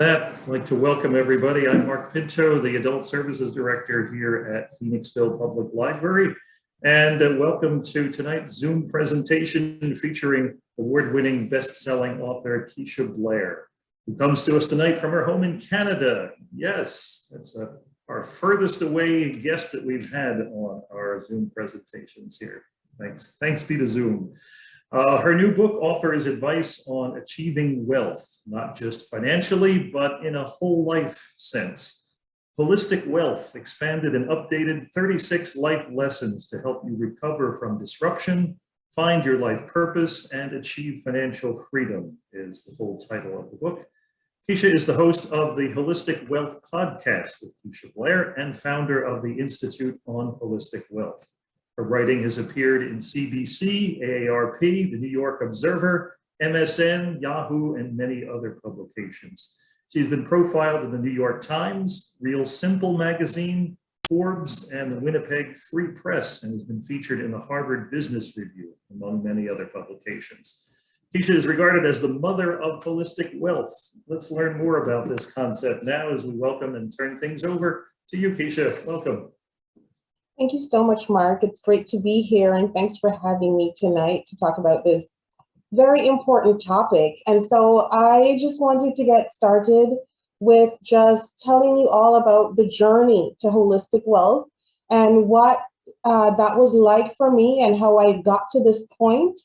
I'd like to welcome everybody. I'm Mark Pinto, the Adult Services Director here at Phoenixville Public Library. And welcome to tonight's Zoom presentation featuring award-winning best-selling author Keisha Blair, who comes to us tonight from her home in Canada. Yes, that's our furthest away guest that we've had on our Zoom presentations here. Thanks be to Zoom. Her new book offers advice on achieving wealth, not just financially, but in a whole life sense. Holistic Wealth, expanded and updated 36 life lessons to help you recover from disruption, find your life purpose, and achieve financial freedom is the full title of the book. Keisha is the host of the Holistic Wealth podcast with Keisha Blair and founder of the Institute on Holistic Wealth. Her writing has appeared in CBC, AARP, the New York Observer, MSN, Yahoo, and many other publications. She's been profiled in the New York Times, Real Simple magazine, Forbes, and the Winnipeg Free Press, and has been featured in the Harvard Business Review, among many other publications. Keisha is regarded as the mother of holistic wealth. Let's learn more about this concept now as we welcome and turn things over to you, Keisha. Welcome. Thank you so much, Mark. It's great to be here, and thanks for having me tonight to talk about this very important topic. And so I just wanted to get started with just telling you all about the journey to holistic wealth and what that was like for me and how I got to this point.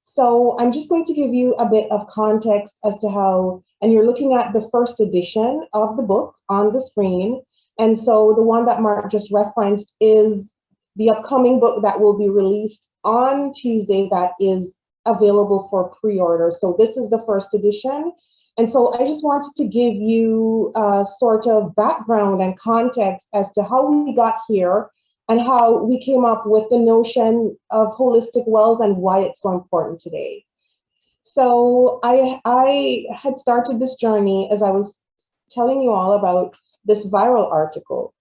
So I'm just going to give you a bit of context as to how, and you're looking at the first edition of the book on the screen. And so the one that Mark just referenced is the upcoming book that will be released on Tuesday that is available for pre-order. So this is the first edition. And so I just wanted to give you a sort of background and context as to how we got here and how we came up with the notion of holistic wealth and why it's so important today. So I had started this journey as I was telling you all about this viral article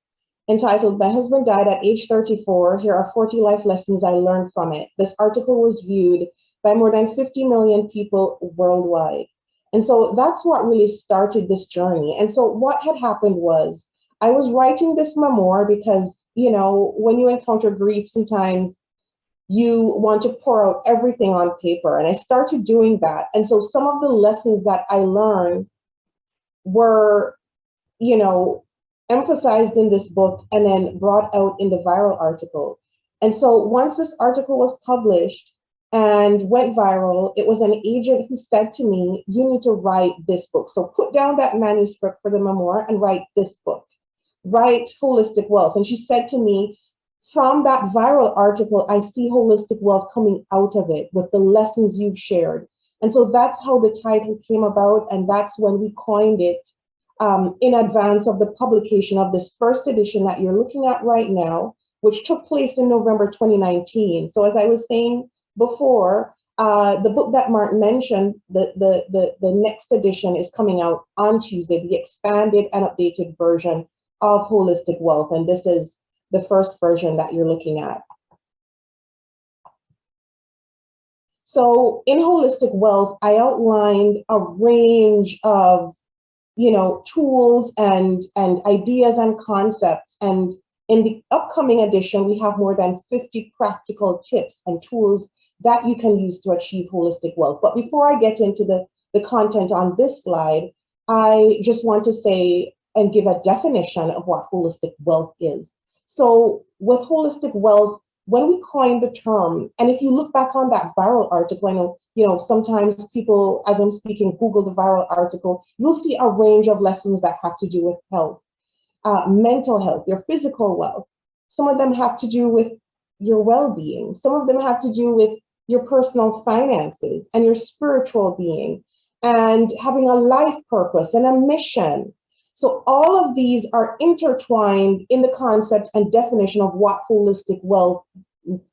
entitled "My Husband Died at Age 34. Here are 40 life lessons I learned from it." This article was viewed by more than 50 million people worldwide. And so that's what really started this journey. And so what had happened was I was writing this memoir because, you know, when you encounter grief, sometimes you want to pour out everything on paper. And I started doing that. And so some of the lessons that I learned were, you know, emphasized in this book and then brought out in the viral article. And so once this article was published and went viral, it was an agent who said to me, "You need to write this book. So put down that manuscript for the memoir and write this book. Write Holistic Wealth." And she said to me, "From that viral article, I see holistic wealth coming out of it with the lessons you've shared." And so that's how the title came about. And that's when we coined it in advance of the publication of this first edition that you're looking at right now, which took place in November 2019. So as I was saying before, the book that Mark mentioned, the next edition is coming out on Tuesday, the expanded and updated version of Holistic Wealth. And this is the first version that you're looking at. So in Holistic Wealth, I outlined a range of tools and ideas and concepts. And in the upcoming edition, we have more than 50 practical tips and tools that you can use to achieve holistic wealth. But before I get into the content on this slide, I just want to say and give a definition of what holistic wealth is. So with holistic wealth, when we coined the term, and if you look back on that viral article, I know, sometimes people, as I'm speaking, Google the viral article, you'll see a range of lessons that have to do with health, mental health, your physical wealth. Some of them have to do with your well-being. Some of them have to do with your personal finances and your spiritual being and having a life purpose and a mission. So all of these are intertwined in the concept and definition of what holistic wealth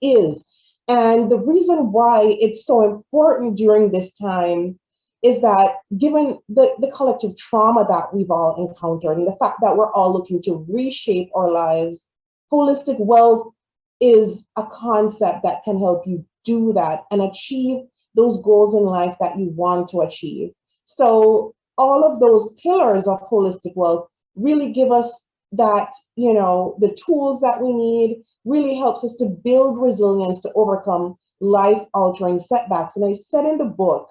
is. And the reason why it's so important during this time is that given the collective trauma that we've all encountered and the fact that we're all looking to reshape our lives, holistic wealth is a concept that can help you do that and achieve those goals in life that you want to achieve. So all of those pillars of holistic wealth really give us that, the tools that we need, really helps us to build resilience to overcome life altering setbacks. And I said in the book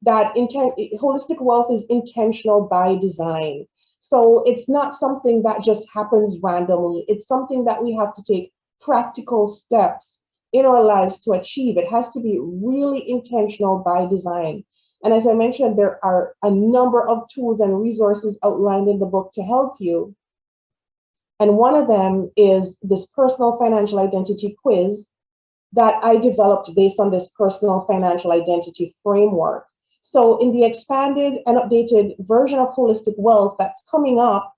that holistic wealth is intentional by design. So it's not something that just happens randomly. It's something that we have to take practical steps in our lives to achieve. It has to be really intentional by design. And as I mentioned, there are a number of tools and resources outlined in the book to help you. And one of them is this personal financial identity quiz that I developed based on this personal financial identity framework. So in the expanded and updated version of Holistic Wealth that's coming up,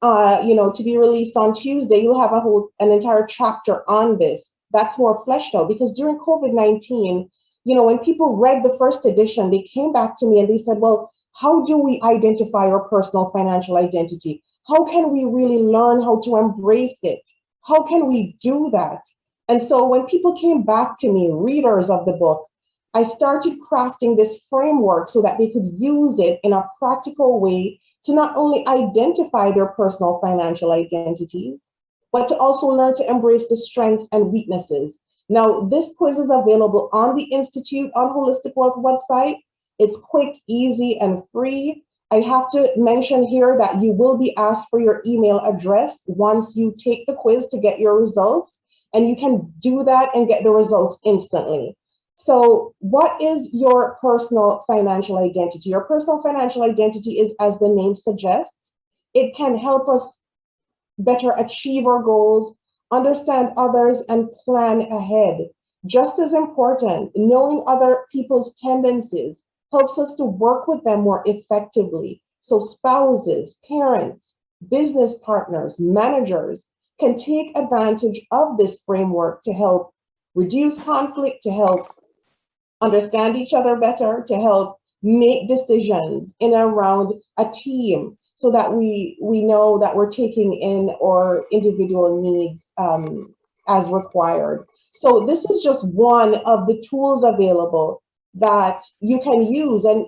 to be released on Tuesday, you'll have an entire chapter on this that's more fleshed out, because during COVID-19, when people read the first edition, they came back to me and they said, well, how do we identify our personal financial identity? How can we really learn how to embrace it? How can we do that? And so when people came back to me, readers of the book, I started crafting this framework so that they could use it in a practical way to not only identify their personal financial identities, but to also learn to embrace the strengths and weaknesses. Now, this quiz is available on the Institute on Holistic Wealth website. It's quick, easy, and free. I have to mention here that you will be asked for your email address once you take the quiz to get your results, and you can do that and get the results instantly. So what is your personal financial identity? Your personal financial identity is, as the name suggests, it can help us better achieve our goals, understand others, and plan ahead. Just as important, knowing other people's tendencies helps us to work with them more effectively. So spouses, parents, business partners, managers can take advantage of this framework to help reduce conflict, to help understand each other better, to help make decisions in and around a team, so that we know that we're taking in our individual needs as required. So this is just one of the tools available that you can use. And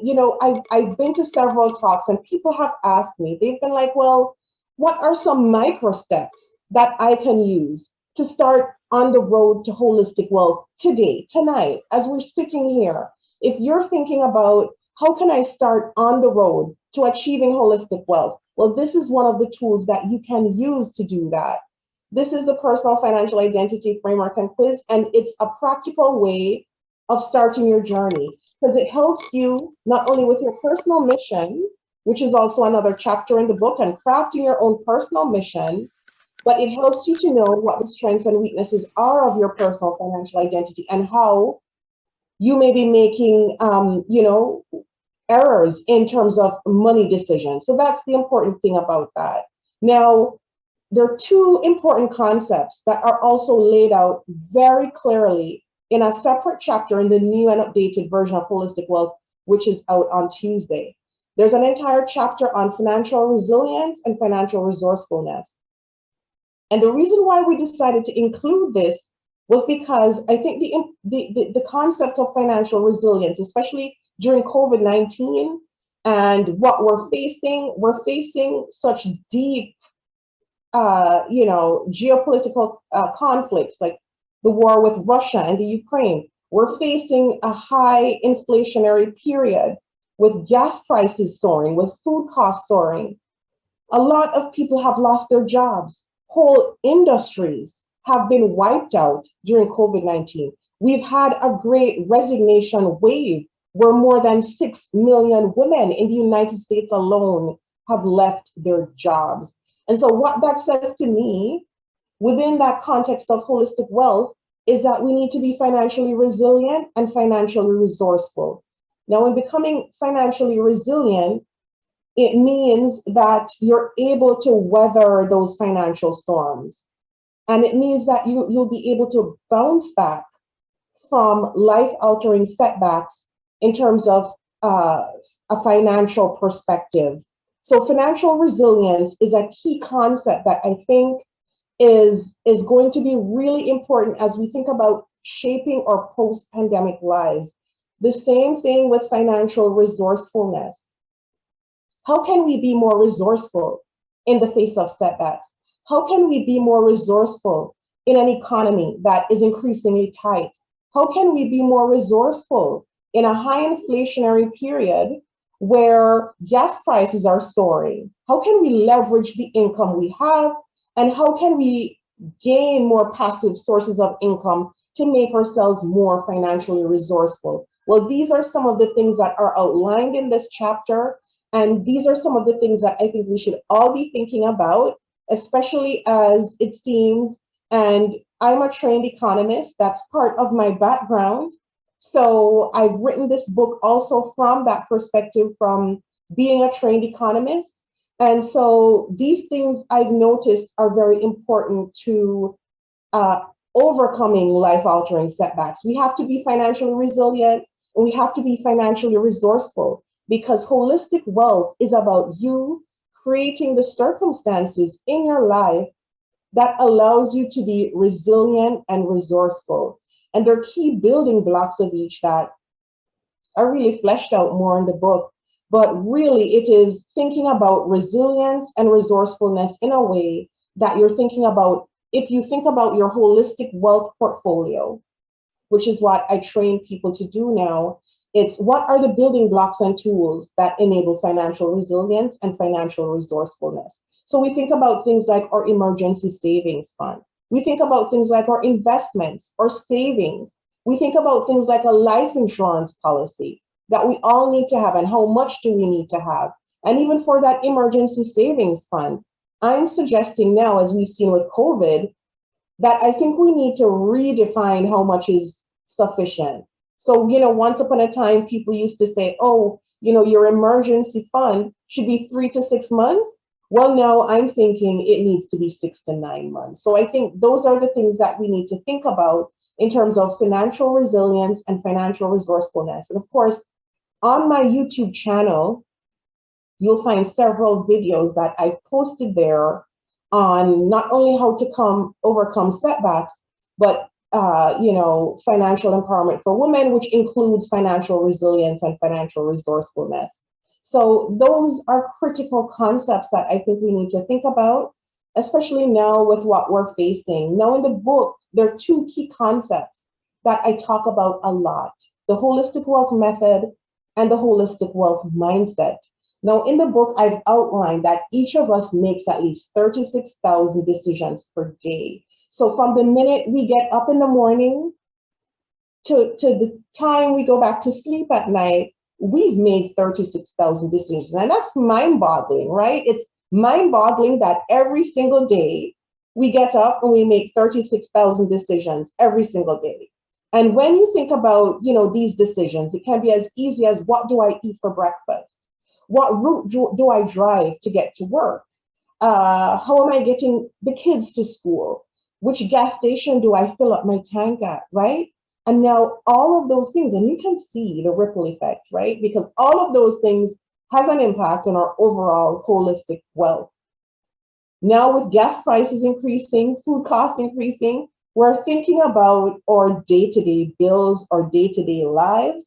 I've been to several talks and people have asked me, they've been like, well, what are some micro steps that I can use to start on the road to holistic wealth today, tonight, as we're sitting here? If you're thinking about how can I start on the road to achieving holistic wealth, well, this is one of the tools that you can use to do that. This is the personal financial identity framework and quiz, and it's a practical way of starting your journey, because it helps you not only with your personal mission, which is also another chapter in the book, and crafting your own personal mission, but it helps you to know what the strengths and weaknesses are of your personal financial identity and how you may be making, errors in terms of money decisions. So that's the important thing about that. Now, there are two important concepts that are also laid out very clearly in a separate chapter in the new and updated version of Holistic Wealth, which is out on Tuesday. There's an entire chapter on financial resilience and financial resourcefulness. And the reason why we decided to include this was because I think the concept of financial resilience, especially during COVID-19 and what we're facing such deep, geopolitical conflicts like the war with Russia and the Ukraine. We're facing a high inflationary period with gas prices soaring, with food costs soaring. A lot of people have lost their jobs. Whole industries have been wiped out during COVID-19. We've had a great resignation wave where more than 6 million women in the United States alone have left their jobs. And so what that says to me, within that context of holistic wealth, is that we need to be financially resilient and financially resourceful. Now, in becoming financially resilient, it means that you're able to weather those financial storms. And it means that you'll be able to bounce back from life-altering setbacks in terms of a financial perspective. So financial resilience is a key concept that I think is going to be really important as we think about shaping our post-pandemic lives. The same thing with financial resourcefulness. How can we be more resourceful in the face of setbacks? How can we be more resourceful in an economy that is increasingly tight? How can we be more resourceful in a high inflationary period where gas prices are soaring? How can we leverage the income we have? And how can we gain more passive sources of income to make ourselves more financially resourceful? Well, these are some of the things that are outlined in this chapter. And these are some of the things that I think we should all be thinking about, especially as it seems, and I'm a trained economist, that's part of my background. So I've written this book also from that perspective, from being a trained economist. And so these things I've noticed are very important to overcoming life-altering setbacks. We have to be financially resilient and we have to be financially resourceful, because holistic wealth is about you creating the circumstances in your life that allows you to be resilient and resourceful. And there are key building blocks of each that are really fleshed out more in the book. But really, it is thinking about resilience and resourcefulness in a way that you're thinking about, if you think about your holistic wealth portfolio, which is what I train people to do now, it's what are the building blocks and tools that enable financial resilience and financial resourcefulness. So we think about things like our emergency savings fund. We think about things like our investments or savings. We think about things like a life insurance policy that we all need to have, and how much do we need to have? And even for that emergency savings fund, I'm suggesting now, as we've seen with COVID, that I think we need to redefine how much is sufficient. So, once upon a time, people used to say, oh, your emergency fund should be 3 to 6 months. Well, now I'm thinking it needs to be 6 to 9 months. So I think those are the things that we need to think about in terms of financial resilience and financial resourcefulness. And of course, on my YouTube channel, you'll find several videos that I've posted there on not only how to overcome setbacks, but financial empowerment for women, which includes financial resilience and financial resourcefulness. So those are critical concepts that I think we need to think about, especially now with what we're facing. Now in the book, there are 2 key concepts that I talk about a lot: the holistic wealth method and the holistic wealth mindset. Now in the book, I've outlined that each of us makes at least 36,000 decisions per day. So from the minute we get up in the morning to the time we go back to sleep at night, we've made 36,000 decisions. And that's mind-boggling, right? It's mind-boggling that every single day we get up and we make 36,000 decisions every single day. And when you think about, these decisions, it can be as easy as, what do I eat for breakfast? What route do I drive to get to work? How am I getting the kids to school? Which gas station do I fill up my tank at, right? And now all of those things, and you can see the ripple effect, right? Because all of those things has an impact on our overall holistic wealth. Now with gas prices increasing, food costs increasing, we're thinking about our day-to-day bills, our day-to-day lives,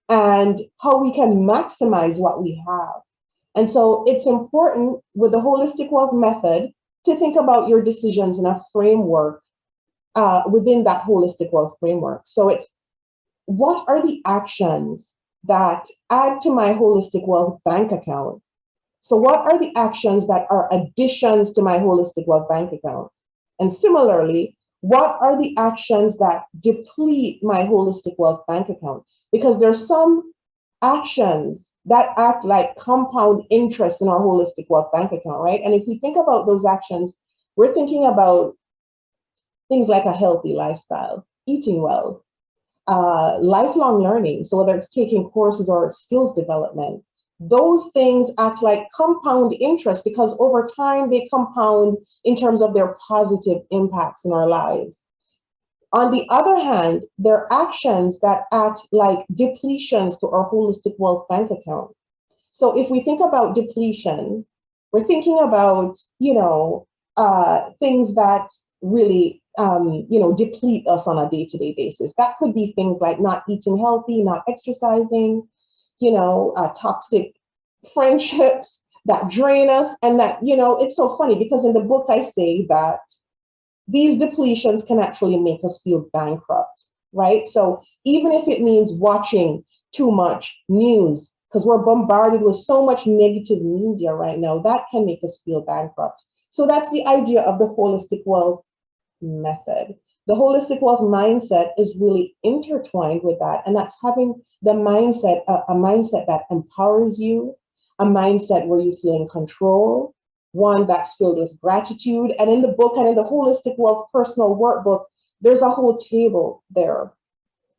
and how we can maximize what we have. And so it's important with the holistic wealth method to think about your decisions in a framework within that holistic wealth framework. So it's, what are the actions that add to my holistic wealth bank account? So what are the actions that are additions to my holistic wealth bank account? And similarly, what are the actions that deplete my holistic wealth bank account? Because there's some actions that act like compound interest in our holistic wealth bank account, right? And if we think about those actions, we're thinking about things like a healthy lifestyle, eating well, lifelong learning. So whether it's taking courses or skills development, those things act like compound interest because over time they compound in terms of their positive impacts in our lives. On the other hand, there are actions that act like depletions to our holistic wealth bank account. So if we think about depletions, we're thinking about, things that really, deplete us on a day-to-day basis. That could be things like not eating healthy, not exercising, toxic friendships that drain us, and that, it's so funny because in the book I say that these depletions can actually make us feel bankrupt, right? So even if it means watching too much news, because we're bombarded with so much negative media right now, that can make us feel bankrupt. So that's the idea of the holistic wealth method. The holistic wealth mindset is really intertwined with that, and that's having the mindset, a mindset that empowers you, a mindset where you feel in control, one that's filled with gratitude. And in the book and in the Holistic Wealth Personal Workbook, there's a whole table there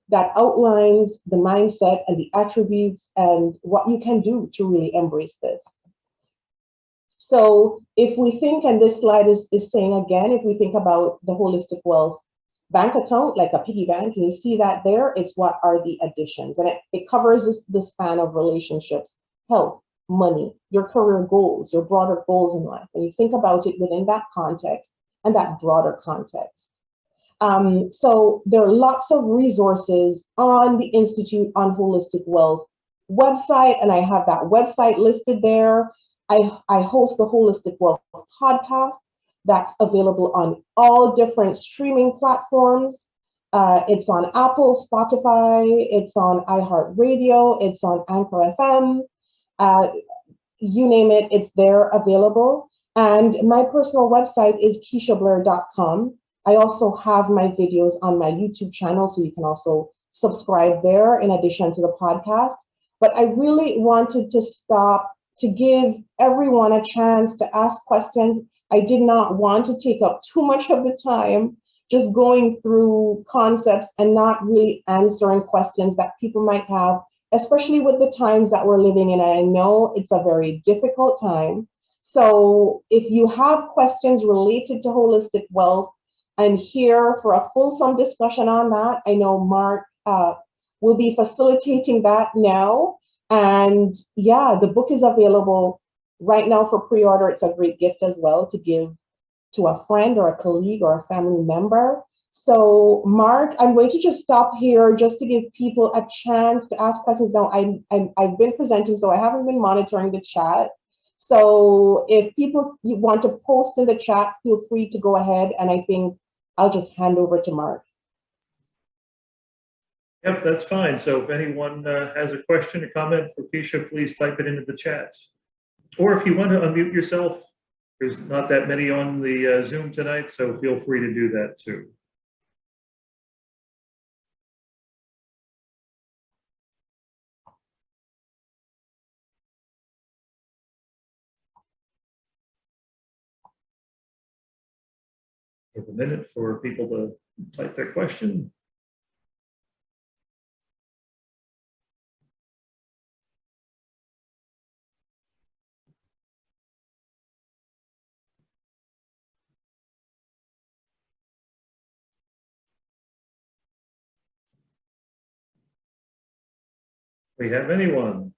that outlines the mindset and the attributes and what you can do to really embrace this. So if we think, and this slide is saying again, if we think about the holistic wealth bank account like a piggy bank, and you see that there, it's what are the additions. And it covers the span of relationships, health, money, your career goals, your broader goals in life. And you think about it within that context and that broader context. So there are lots of resources on the Institute on Holistic Wealth website, and I have that website listed there. I host the Holistic Wealth podcast that's available on all different streaming platforms. It's on Apple, Spotify, it's on iHeartRadio, it's on Anchor FM. You name it, it's there available. And my personal website is KeishaBlair.com. I also have my videos on my YouTube channel, so you can also subscribe there in addition to the podcast. But I really wanted to stop to give everyone a chance to ask questions. I did not want to take up too much of the time just going through concepts and not really answering questions that people might have, especially with the times that we're living in. And I know it's a very difficult time. So if you have questions related to holistic wealth, I'm here for a fulsome discussion on that. I know Mark will be facilitating that now. And yeah, the book is available right now for pre-order. It's a great gift as well to give to a friend or a colleague or a family member. So Mark, I'm going to just stop here just to give people a chance to ask questions. Now, I've been presenting, so I haven't been monitoring the chat. So if people you want to post in the chat, feel free to go ahead, and I think I'll just hand over to Mark. Yep, that's fine. So if anyone has a question or comment for Keisha, please type it into the chat. Or if you want to unmute yourself, there's not that many on the Zoom tonight, so feel free to do that too. Give a minute for people to type their question. We have anyone?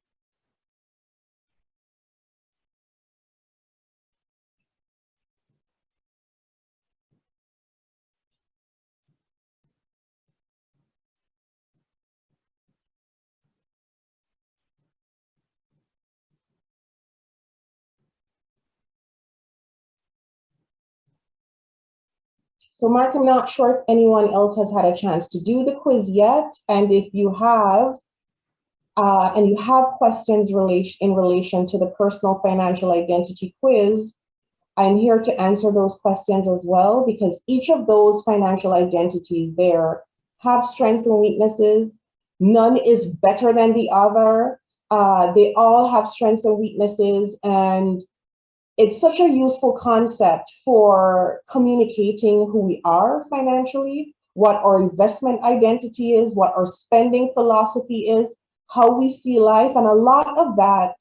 So Mark, I'm not sure if anyone else has had a chance to do the quiz yet. And if you have, and you have questions in relation to the personal financial identity quiz, I'm here to answer those questions as well, because each of those financial identities there have strengths and weaknesses. None is better than the other. They all have strengths and weaknesses, and it's such a useful concept for communicating who we are financially, what our investment identity is, what our spending philosophy is, how we see life. And a lot of that,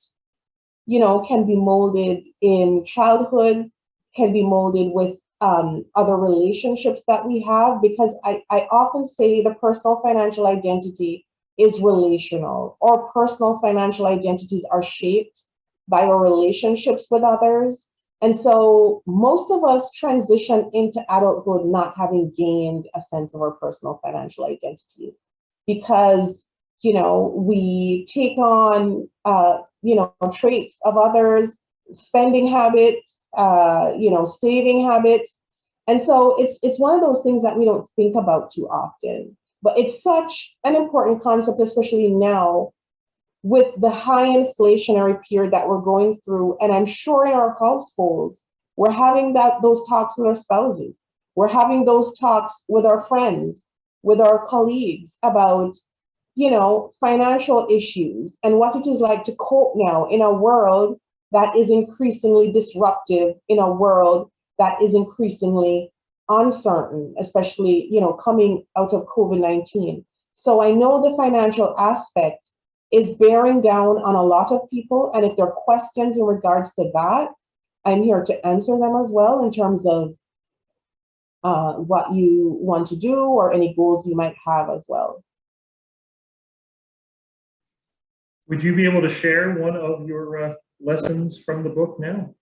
can be molded in childhood, can be molded with other relationships that we have, because I often say the personal financial identity is relational. Our personal financial identities are shaped by our relationships with others. And so most of us transition into adulthood not having gained a sense of our personal financial identities, because we take on traits of others, spending habits, saving habits. And so it's one of those things that we don't think about too often, but it's such an important concept, especially now with the high inflationary period that we're going through. And I'm sure in our households, we're having those talks with our spouses. We're having those talks with our friends, with our colleagues about, financial issues and what it is like to cope now in a world that is increasingly disruptive, in a world that is increasingly uncertain, especially, coming out of COVID-19. So I know the financial aspect is bearing down on a lot of people. And if there are questions in regards to that, I'm here to answer them as well in terms of what you want to do or any goals you might have as well. Would you be able to share one of your lessons from the book now?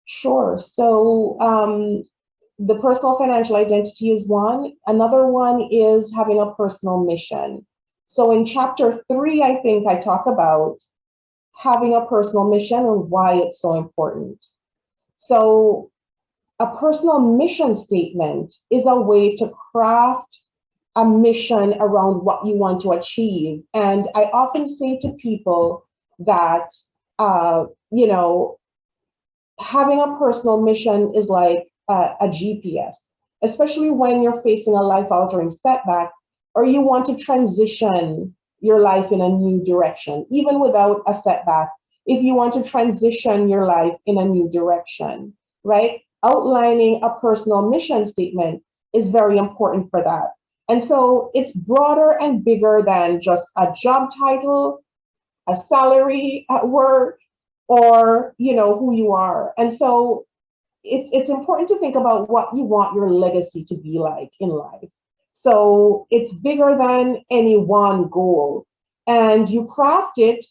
Sure. So the personal financial identity is one. Another one is having a personal mission. So in chapter 3, I think I talk about having a personal mission and why it's so important. So a personal mission statement is a way to craft a mission around what you want to achieve. And I often say to people that, having a personal mission is like a GPS, especially when you're facing a life-altering setback or you want to transition your life in a new direction, even without a setback. If you want to transition your life in a new direction, right? Outlining a personal mission statement is very important for that. And so it's broader and bigger than just a job title, a salary at work, or who you are. And so it's important to think about what you want your legacy to be like in life. So it's bigger than any one goal. And you craft it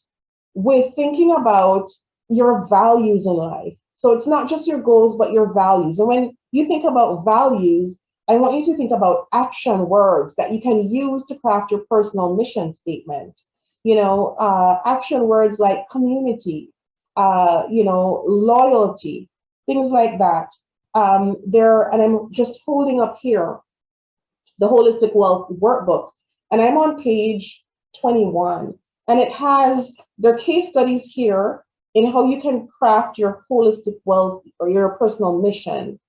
with thinking about your values in life. So it's not just your goals, but your values. And when you think about values, I want you to think about action words that you can use to craft your personal mission statement. Action words like community, loyalty, things like that. And I'm just holding up here the Holistic Wealth Workbook, and I'm on page 21, and it has their case studies here in how you can craft your holistic wealth or your personal mission.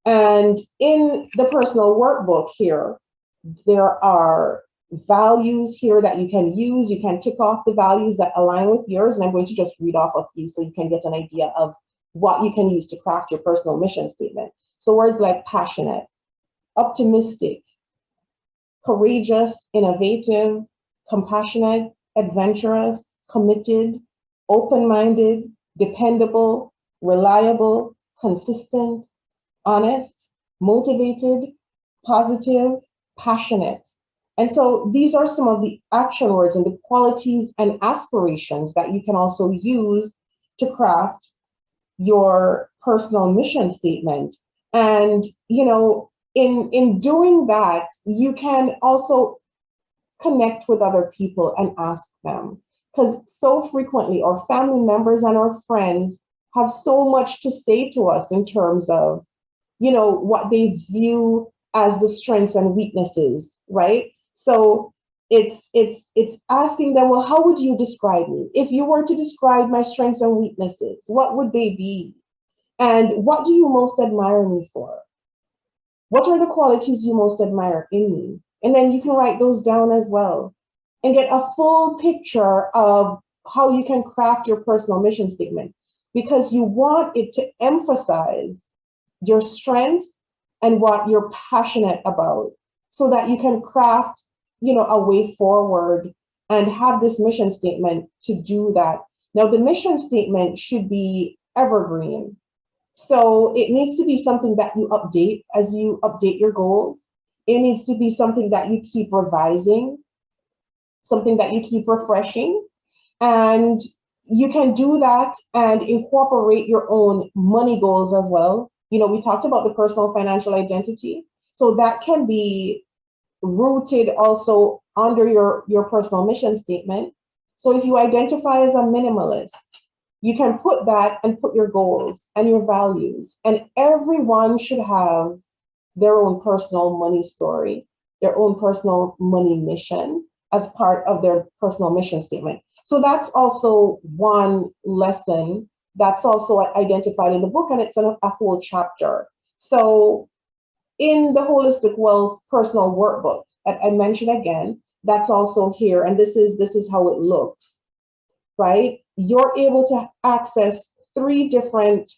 And in the personal workbook here, there are values here that you can use. You can tick off the values that align with yours, and I'm going to just read off a few so you can get an idea of what you can use to craft your personal mission statement. So words like passionate, optimistic, courageous, innovative, compassionate, adventurous, committed, open-minded, dependable, reliable, consistent, honest, motivated, positive, passionate. And so these are some of the action words and the qualities and aspirations that you can also use to craft your personal mission statement. And, in doing that, you can also connect with other people and ask them. Because so frequently our family members and our friends have so much to say to us in terms of, what they view as the strengths and weaknesses, right? So it's asking them, well, how would you describe me? If you were to describe my strengths and weaknesses, what would they be? And what do you most admire me for? What are the qualities you most admire in me? And then you can write those down as well and get a full picture of how you can craft your personal mission statement, because you want it to emphasize your strengths and what you're passionate about so that you can craft, a way forward and have this mission statement to do that. Now, the mission statement should be evergreen. So it needs to be something that you update as you update your goals. It needs to be something that you keep revising, something that you keep refreshing. And you can do that and incorporate your own money goals as well. We talked about the personal financial identity. So that can be rooted also under your personal mission statement. So if you identify as a minimalist, you can put that and put your goals and your values. And everyone should have their own personal money story, their own personal money mission as part of their personal mission statement. So that's also one lesson that's also identified in the book, and it's a whole chapter. So in the Holistic Wealth Personal Workbook, I mentioned again, that's also here, and this is how it looks, right? You're able to access 3 different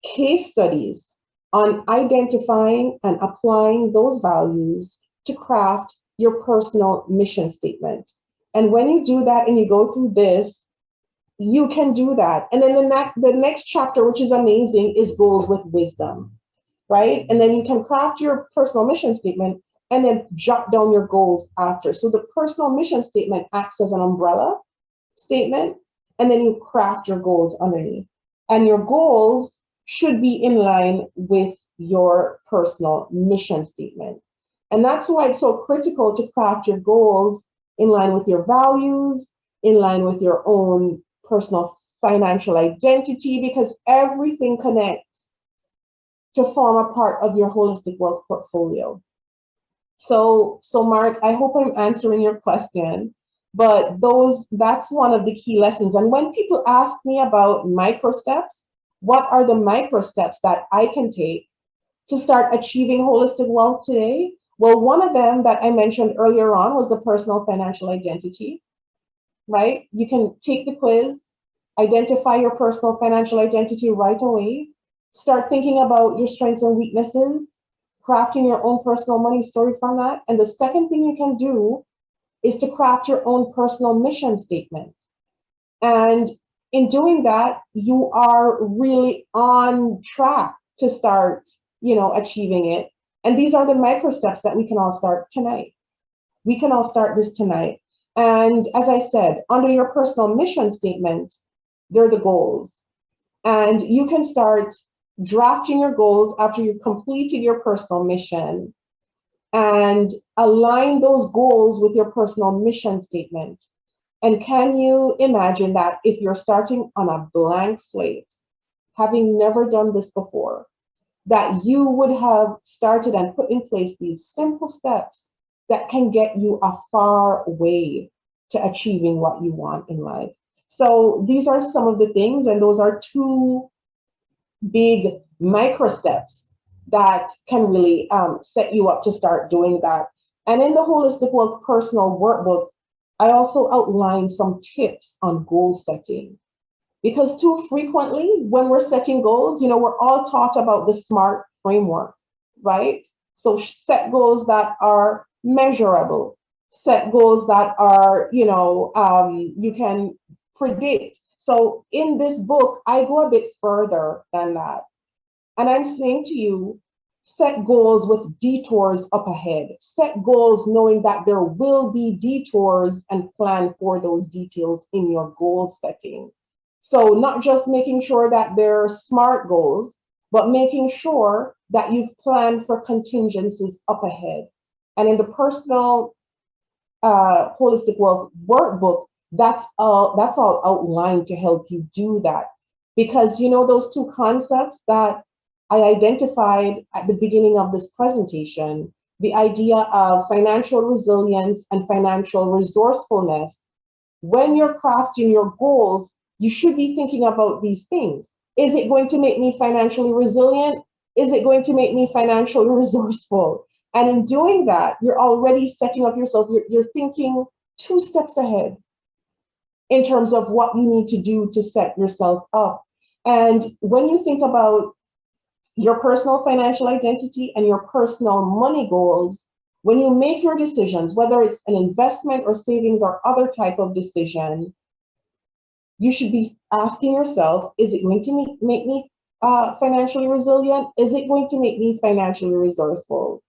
case studies on identifying and applying those values to craft your personal mission statement. And when you do that and you go through this, you can do that. And then the next chapter, which is amazing, is goals with wisdom, right? And then you can craft your personal mission statement and then jot down your goals after. So the personal mission statement acts as an umbrella statement, and then you craft your goals underneath. And your goals should be in line with your personal mission statement. And that's why it's so critical to craft your goals in line with your values, in line with your own personal financial identity, because everything connects to form a part of your holistic wealth portfolio. So Mark, I hope I'm answering your question, but that's one of the key lessons. And when people ask me about micro steps, what are the micro steps that I can take to start achieving holistic wealth today? Well, one of them that I mentioned earlier on was the personal financial identity, right? You can take the quiz, identify your personal financial identity right away, start thinking about your strengths and weaknesses, crafting your own personal money story from that. And the second thing you can do is to craft your own personal mission statement. And in doing that, you are really on track to start, achieving it. And these are the micro steps that we can all start tonight. We can all start this tonight. And as I said, under your personal mission statement, they're the goals. And you can start drafting your goals after you've completed your personal mission and align those goals with your personal mission statement. And can you imagine that if you're starting on a blank slate, having never done this before, that you would have started and put in place these simple steps that can get you a far way to achieving what you want in life? So these are some of the things, and those are 2 big micro steps that can really set you up to start doing that. And in the Holistic Wealth Personal Workbook, I also outline some tips on goal setting, because too frequently when we're setting goals, we're all taught about the SMART framework, right? So set goals that are measurable, set goals that are, you can predict. So in this book, I go a bit further than that. And I'm saying to you, set goals with detours up ahead. Set goals knowing that there will be detours, and plan for those details in your goal setting. So not just making sure that they're SMART goals, but making sure that you've planned for contingencies up ahead. And in the personal Holistic Wealth Workbook, that's all outlined to help you do that. Because those 2 concepts that I identified at the beginning of this presentation, the idea of financial resilience and financial resourcefulness. When you're crafting your goals, you should be thinking about these things. Is it going to make me financially resilient? Is it going to make me financially resourceful? And in doing that, you're already setting up yourself, you're thinking 2 steps ahead in terms of what you need to do to set yourself up. And when you think about your personal financial identity and your personal money goals, when you make your decisions, whether it's an investment or savings or other type of decision, you should be asking yourself, is it going to make me financially resilient? Is it going to make me financially resourceful?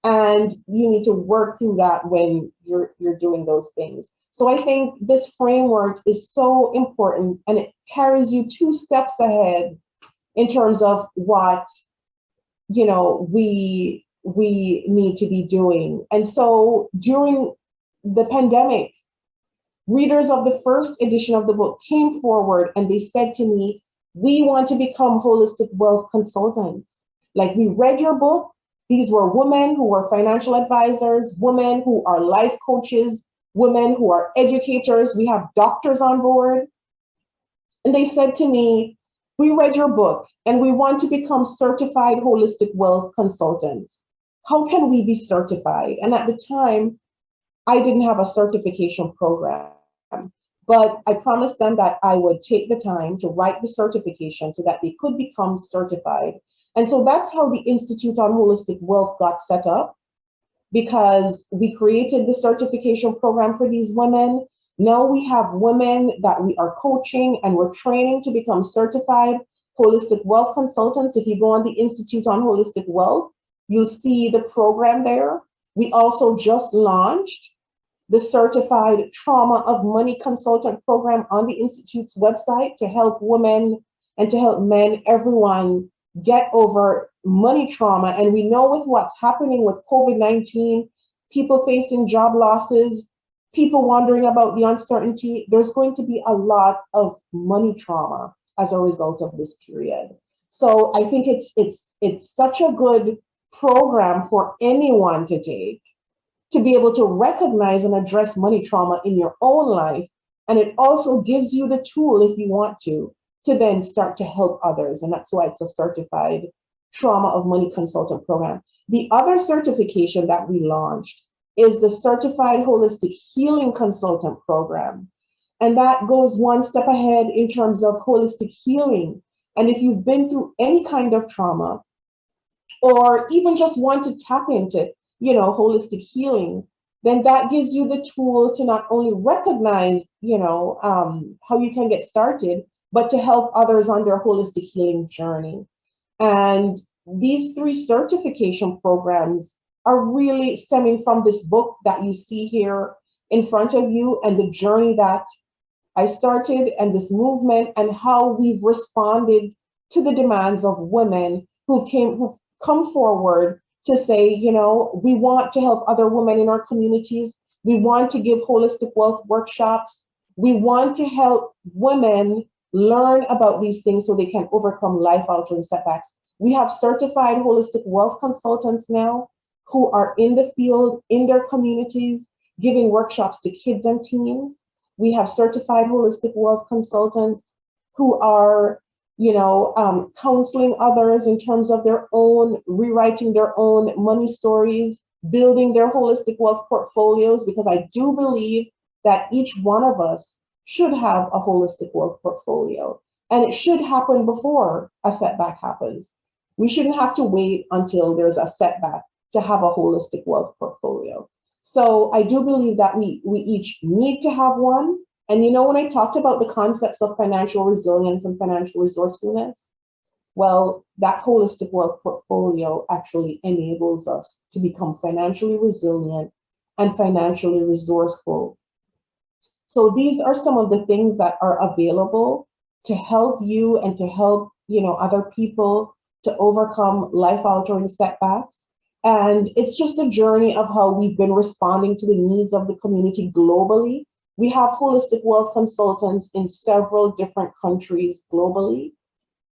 And you need to work through that when you're doing those things. So I think this framework is so important, and it carries you 2 steps ahead in terms of what we need to be doing. And so during the pandemic, Readers of the first edition of the book came forward and they said to me, we want to become holistic wealth consultants. Like, we read your book. These were women who were financial advisors, women who are life coaches, women who are educators. We have doctors on board. And they said to me, we read your book and we want to become certified holistic wealth consultants. How can we be certified? And at the time, I didn't have a certification program, but I promised them that I would take the time to write the certification so that they could become certified. And so that's how the Institute on Holistic Wealth got set up, because we created the certification program for these women. Now we have women that we are coaching and we're training to become certified holistic wealth consultants. If you go on the Institute on Holistic Wealth, you'll see the program there. We also just launched the Certified Trauma of Money Consultant program on the Institute's website to help women and to help men, everyone, get over money trauma. And we know with what's happening with COVID-19, people facing job losses, people wondering about the uncertainty, there's going to be a lot of money trauma as a result of this period. So I think it's such a good program for anyone to take, to be able to recognize and address money trauma in your own life. And it also gives you the tool, if you want to then start to help others. And that's why it's a certified trauma of money consultant program. The other certification that we launched is the certified holistic healing consultant program. And that goes one step ahead in terms of holistic healing. And if you've been through any kind of trauma, or even just want to tap into, holistic healing, then that gives you the tool to not only recognize, how you can get started, but to help others on their holistic healing journey. And these three certification programs are really stemming from this book that you see here in front of you, and the journey that I started, and this movement, and how we've responded to the demands of women who've come forward to say, we want to help other women in our communities. We want to give holistic wealth workshops. We want to help women learn about these things so they can overcome life-altering setbacks. We have certified holistic wealth consultants now who are in the field, in their communities, giving workshops to kids and teens. We have certified holistic wealth consultants who are counseling others in terms of their own, rewriting their own money stories, building their holistic wealth portfolios, because I do believe that each one of us should have a holistic wealth portfolio. And it should happen before a setback happens. We shouldn't have to wait until there's a setback to have a holistic wealth portfolio. So I do believe that we each need to have one. And when I talked about the concepts of financial resilience and financial resourcefulness, well, that holistic wealth portfolio actually enables us to become financially resilient and financially resourceful. So these are some of the things that are available to help you and to help, other people to overcome life-altering setbacks. And it's just a journey of how we've been responding to the needs of the community globally. We have holistic wealth consultants in several different countries globally.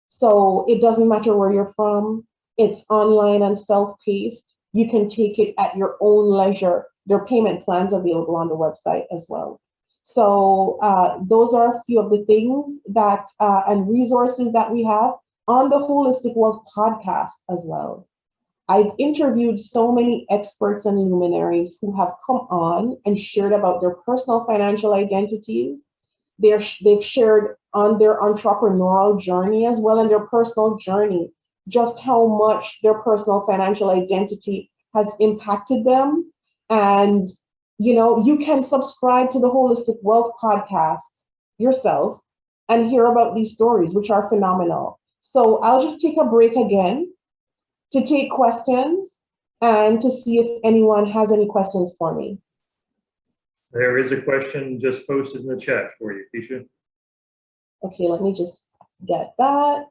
So it doesn't matter where you're from. It's online and self-paced. You can take it at your own leisure. There are payment plans available on the website as well. So those are a few of the things that and resources that we have on the Holistic Wealth podcast as well. I've interviewed so many experts and luminaries who have come on and shared about their personal financial identities. They've shared on their entrepreneurial journey as well, and their personal journey, just how much their personal financial identity has impacted them. And you can subscribe to the Holistic Wealth podcast yourself and hear about these stories, which are phenomenal. So I'll just take a break again to take questions and to see if anyone has any questions for me. There is a question just posted in the chat for you, Keisha. Okay, let me just get that.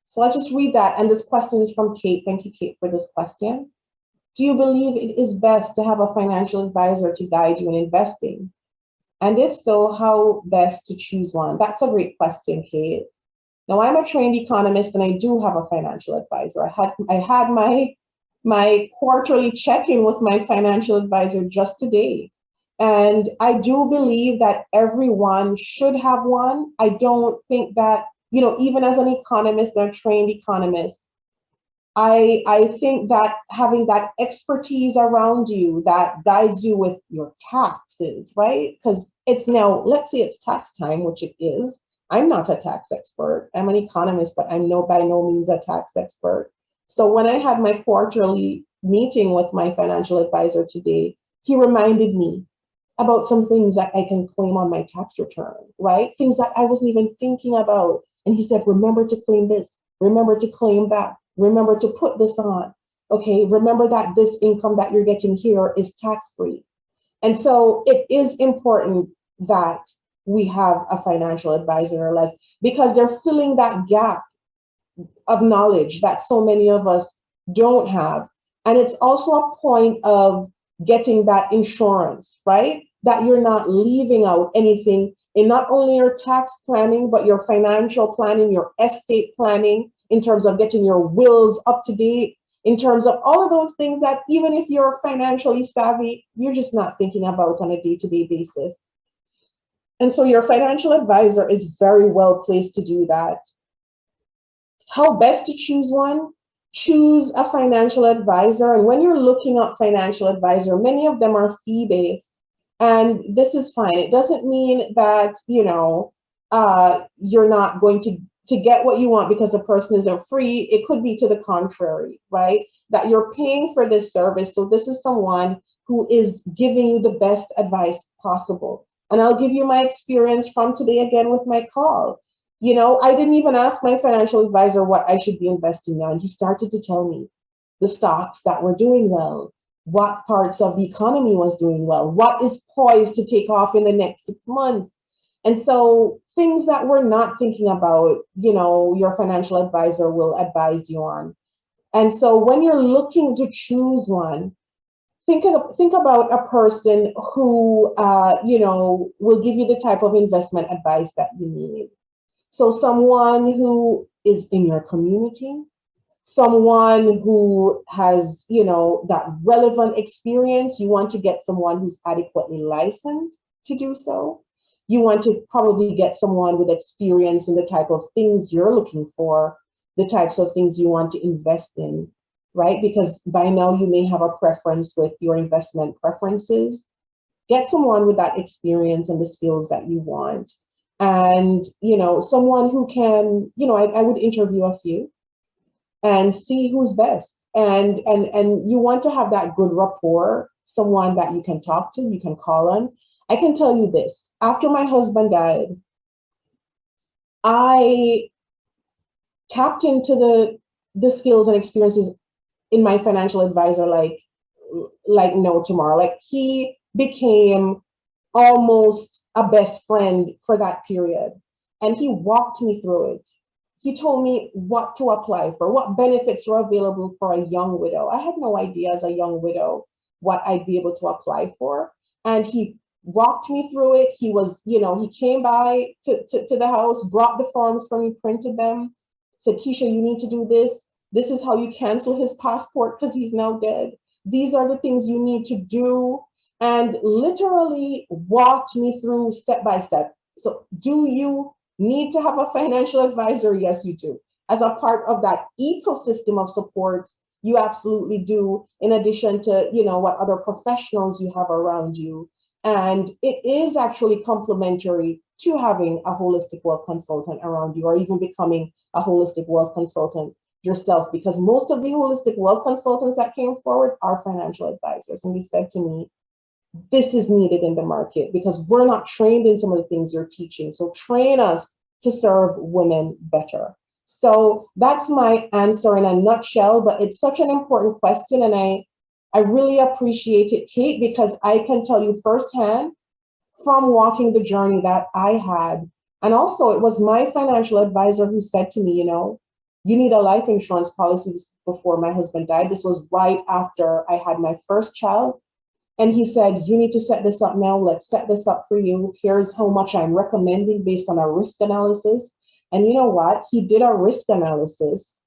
So I'll just read that. And this question is from Kate. Thank you, Kate, for this question. Do you believe it is best to have a financial advisor to guide you in investing? And if so, how best to choose one? That's a great question, Kate. Now, I'm a trained economist and I do have a financial advisor. I had my quarterly check-in with my financial advisor just today. And I do believe that everyone should have one. I don't think that, even as an economist, a trained economist, I think that having that expertise around you that guides you with your taxes, right? Because it's now, let's say it's tax time, which it is. I'm not a tax expert. I'm an economist, but I'm by no means a tax expert. So when I had my quarterly meeting with my financial advisor today, he reminded me about some things that I can claim on my tax return, right? Things that I wasn't even thinking about. And he said, remember to claim this, remember to claim that, remember to put this on. Okay, remember that this income that you're getting here is tax-free. And so it is important that we have a financial advisor in our lives because they're filling that gap of knowledge that so many of us don't have. And it's also a point of getting that insurance, right? That you're not leaving out anything in not only your tax planning, but your financial planning, your estate planning, in terms of getting your wills up to date, in terms of all of those things that even if you're financially savvy, you're just not thinking about on a day-to-day basis. And so your financial advisor is very well placed to do that. How best to choose one? Choose a financial advisor. And when you're looking up financial advisor, many of them are fee-based. And this is fine. It doesn't mean that, you're not going to get what you want because the person isn't free. It could be to the contrary, right? That you're paying for this service. So this is someone who is giving you the best advice possible. And I'll give you my experience from today again with my call. I didn't even ask my financial advisor what I should be investing in. He started to tell me the stocks that were doing well, what parts of the economy was doing well, what is poised to take off in the next 6 months. And so things that we're not thinking about, your financial advisor will advise you on. And so when you're looking to choose one, think about a person who, will give you the type of investment advice that you need. So someone who is in your community, someone who has, that relevant experience. You want to get someone who's adequately licensed to do so. You want to probably get someone with experience in the type of things you're looking for, the types of things you want to invest in, right? Because by now you may have a preference with your investment preferences. Get someone with that experience and the skills that you want. And, someone who can, I would interview a few and see who's best. And you want to have that good rapport, someone that you can talk to, you can call on. I can tell you this, after my husband died, I tapped into the skills and experiences in my financial advisor like no tomorrow. Like he became almost a best friend for that period. And he walked me through it. He told me what to apply for, what benefits were available for a young widow. I had no idea as a young widow what I'd be able to apply for. And he walked me through it. He was, he came by to the house, brought the forms for me, printed them, said, Keisha, you need to do this. This is how you cancel his passport because he's now dead. These are the things you need to do. And literally walked me through step by step. So do you need to have a financial advisor? Yes, you do. As a part of that ecosystem of supports, you absolutely do, in addition to, what other professionals you have around you. And it is actually complementary to having a holistic wealth consultant around you, or even becoming a holistic wealth consultant yourself, because most of the holistic wealth consultants that came forward are financial advisors. And they said to me, this is needed in the market because we're not trained in some of the things you're teaching. So train us to serve women better. So that's my answer in a nutshell, but it's such an important question. And I really appreciate it, Kate, because I can tell you firsthand from walking the journey that I had. And also it was my financial advisor who said to me, you need a life insurance policy before my husband died. This was right after I had my first child. And he said, you need to set this up now. Let's set this up for you. Here's how much I'm recommending based on a risk analysis. And you know what? He did a risk analysis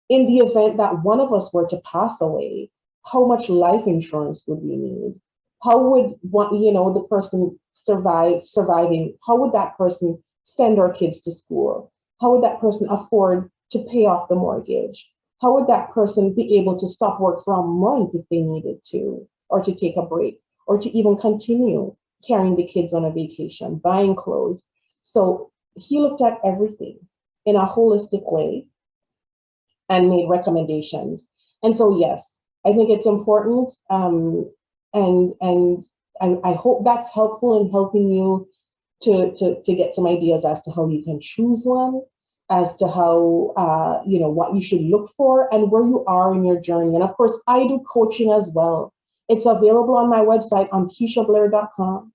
in the event that one of us were to pass away. How much life insurance would we need? How would the person surviving? How would that person send our kids to school? How would that person afford to pay off the mortgage? How would that person be able to stop work for a month if they needed to, or to take a break, or to even continue carrying the kids on a vacation, buying clothes? So he looked at everything in a holistic way and made recommendations. And so, yes, I think it's important. And I hope that's helpful in helping you to get some ideas as to how you can choose one, as to how, what you should look for and where you are in your journey. And of course, I do coaching as well. It's available on my website on KeishaBlair.com.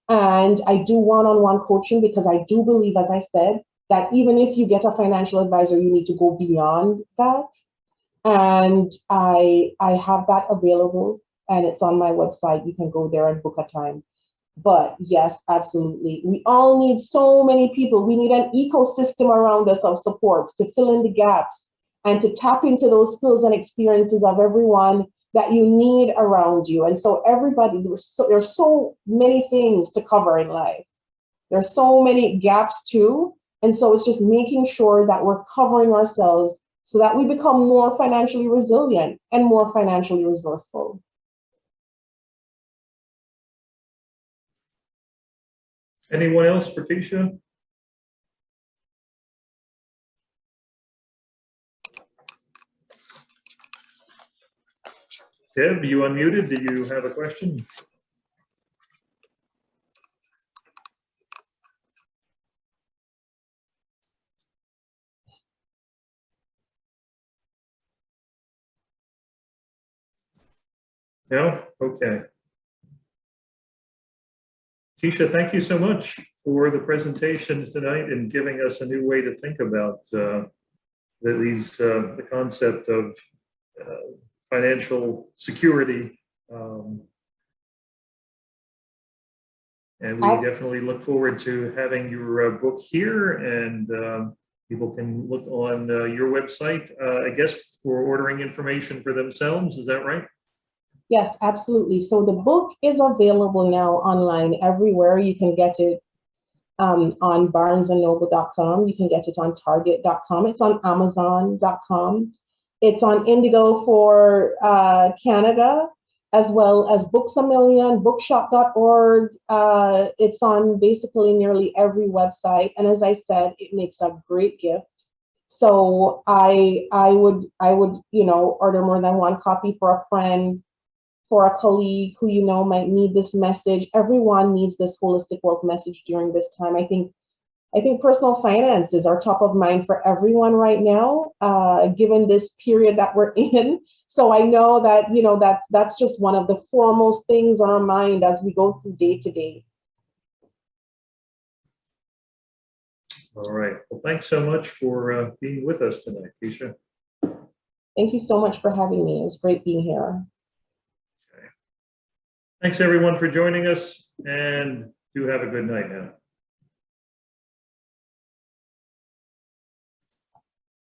And I do one-on-one coaching because I do believe, as I said, that even if you get a financial advisor, you need to go beyond that. And I have that available, and it's on my website. You can go there and book a time. But yes, absolutely. We all need so many people. We need an ecosystem around us of supports to fill in the gaps and to tap into those skills and experiences of everyone that you need around you. And so everybody, there's so many things to cover in life. There's so many gaps too. And so it's just making sure that we're covering ourselves so that we become more financially resilient and more financially resourceful. Anyone else for Keisha? Deb, you unmuted. Do you have a question? No? Okay. Keisha, thank you so much for the presentation tonight and giving us a new way to think about the concept of financial security. And we definitely look forward to having your book here, and people can look on your website, I guess, for ordering information for themselves. Is that right? Yes, absolutely. So the book is available now online everywhere. You can get it on barnesandnoble.com. You can get it on target.com. It's on amazon.com. It's on Indigo for Canada, as well as Books A Million, bookshop.org. It's on basically nearly every website. And as I said, it makes a great gift. So I would order more than one copy for a friend, for a colleague who might need this message. Everyone needs this holistic wealth message during this time. I think personal finances are top of mind for everyone right now, given this period that we're in. So I know that that's just one of the foremost things on our mind as we go through day to day. All right. Well, thanks so much for being with us tonight, Keisha. Thank you so much for having me. It was great being here. Okay. Thanks everyone for joining us, and do have a good night now.